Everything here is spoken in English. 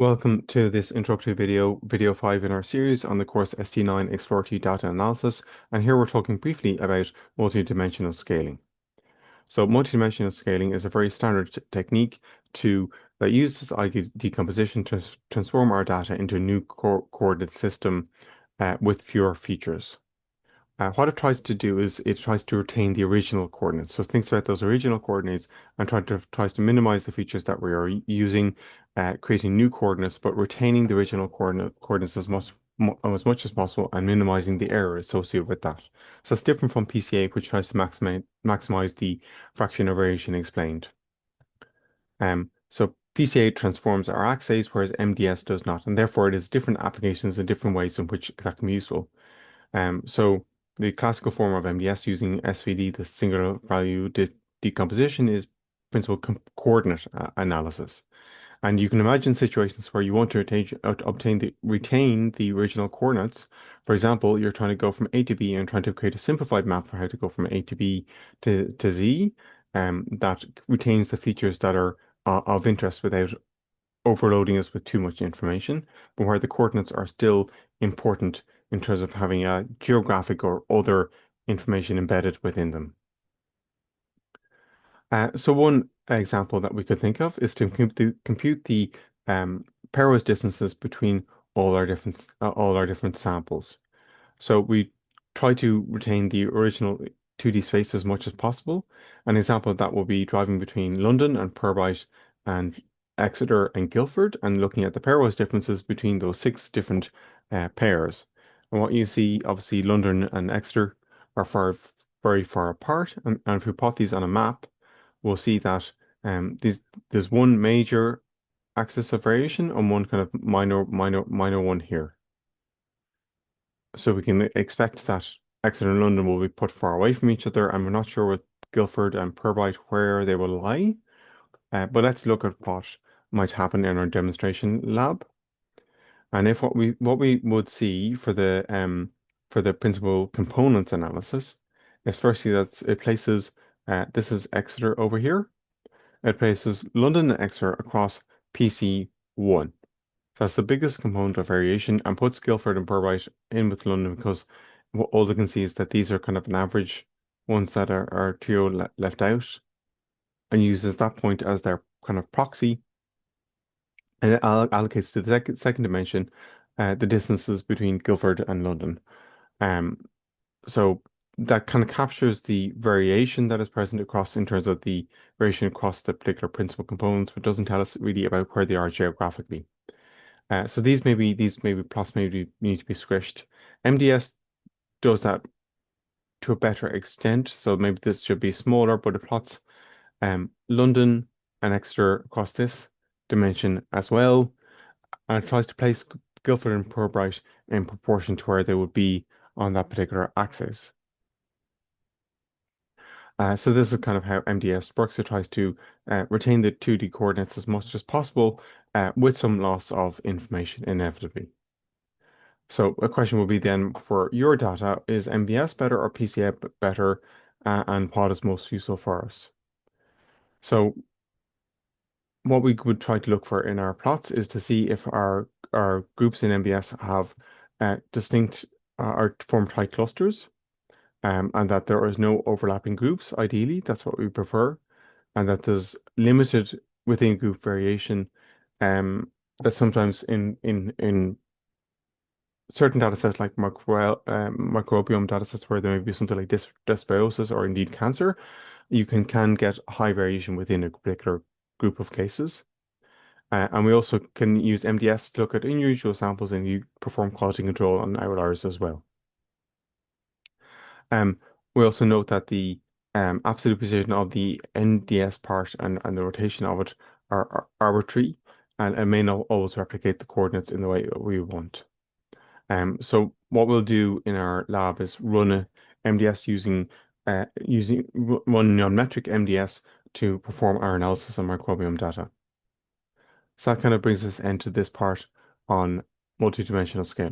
Welcome to this introductory video 5 in our series on the course ST9 Exploratory Data Analysis, and here we're talking briefly about multidimensional scaling. So multidimensional scaling is a very standard technique that uses algae decomposition to transform our data into a new coordinate system with fewer features. What it tries to do is it tries to retain the original coordinates. So it thinks about those original coordinates and tries to minimize the features that we are using, creating new coordinates, but retaining the original coordinates as much as possible and minimizing the error associated with that. So it's different from PCA, which tries to maximize the fraction of variation explained. So PCA transforms our axes, whereas MDS does not, and therefore it has different applications and different ways in which that can be useful. So the classical form of MDS using SVD, the singular value decomposition, is principal coordinate analysis. And you can imagine situations where you want to retain the original coordinates. For example, you're trying to go from A to B and trying to create a simplified map for how to go from A to B to Z, that retains the features that are of interest without overloading us with too much information, but where the coordinates are still important in terms of having a geographic or other information embedded within them. So one example that we could think of is to compute the pairwise distances between all our different samples. So we try to retain the original 2D space as much as possible. An example of that will be driving between London and Purbeck and Exeter and Guildford and looking at the pairwise differences between those 6 different pairs. And what you see, obviously, London and Exeter are very far apart. And if we plot these on a map, we'll see that there's one major axis of variation and one kind of minor one here. So we can expect that Exeter and London will be put far away from each other, and we're not sure with Guildford and Purbeck where they will lie. But let's look at what might happen in our demonstration lab. And if what we would see for the principal components analysis is firstly that it places this is Exeter over here. It places London and Exeter across PC1. So that's the biggest component of variation and puts Guildford and Purbeck in with London because all they can see is that these are kind of an average ones that are trio left out and uses that point as their kind of proxy, and it allocates to the second dimension the distances between Guildford and London. Um, so that kind of captures the variation that is present across in terms of the variation across the particular principal components, but doesn't tell us really about where they are geographically. So these maybe plots maybe need to be squished. MDS does that to a better extent, so maybe this should be smaller, but it plots London and Exeter across this dimension as well, and it tries to place Guildford and Purbeck in proportion to where they would be on that particular axis. So this is kind of how MDS works. It tries to retain the 2D coordinates as much as possible with some loss of information inevitably. So a question will be then for your data, is MDS better or PCA better, and what is most useful for us? So what we would try to look for in our plots is to see if our groups in MDS have distinct or form tight clusters, and that there is no overlapping groups. Ideally, that's what we prefer, and that there's limited within group variation. That sometimes in certain data sets like microbiome data sets where there may be something like dysbiosis or indeed cancer, you can get high variation within a particular group of cases. And we also can use MDS to look at unusual samples and you perform quality control on outliers as well. Um, we also note that the absolute position of the NDS part and the rotation of it are arbitrary and may not always replicate the coordinates in the way we want. So what we'll do in our lab is run a MDS run non-metric MDS to perform our analysis on microbiome data. So that kind of brings us into this part on multidimensional scale.